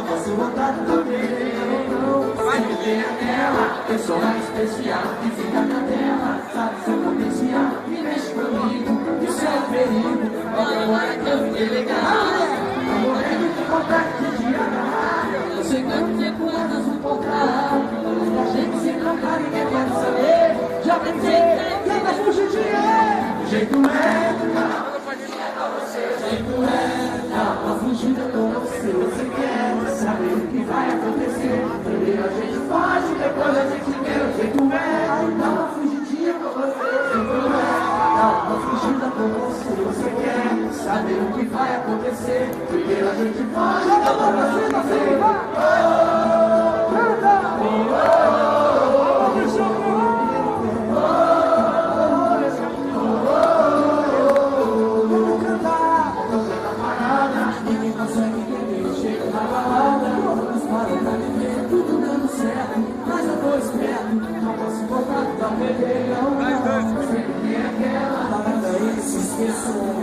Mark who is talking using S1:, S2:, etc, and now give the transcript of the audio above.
S1: Só posso voltar também. Vai me ter nela, pessoa especial que fica na tela. Sabe seu potencial, me mexe comigo. Isso é um perigo, agora que eu fiquei legal. Tô morrendo de vontade de te agarrar. Tô chegando tempo atrás no portal. A gente se trocar, ninguém quer saber. Já pensei, tenta fugir de ele. O jeito é, o jeito é, dá pra fugir com você. Você quer saber o que vai acontecer? Primeiro a gente foge, depois a gente vê. O jeito é, dá uma fugidinha com você. O jeito é, dá uma fugida com você. Você quer saber o que vai acontecer? Primeiro a gente foge, depois a gente vê. Mas eu tô esperto, não posso voltar pra perder. Não, sempre tem aquela, nada aí se esqueça.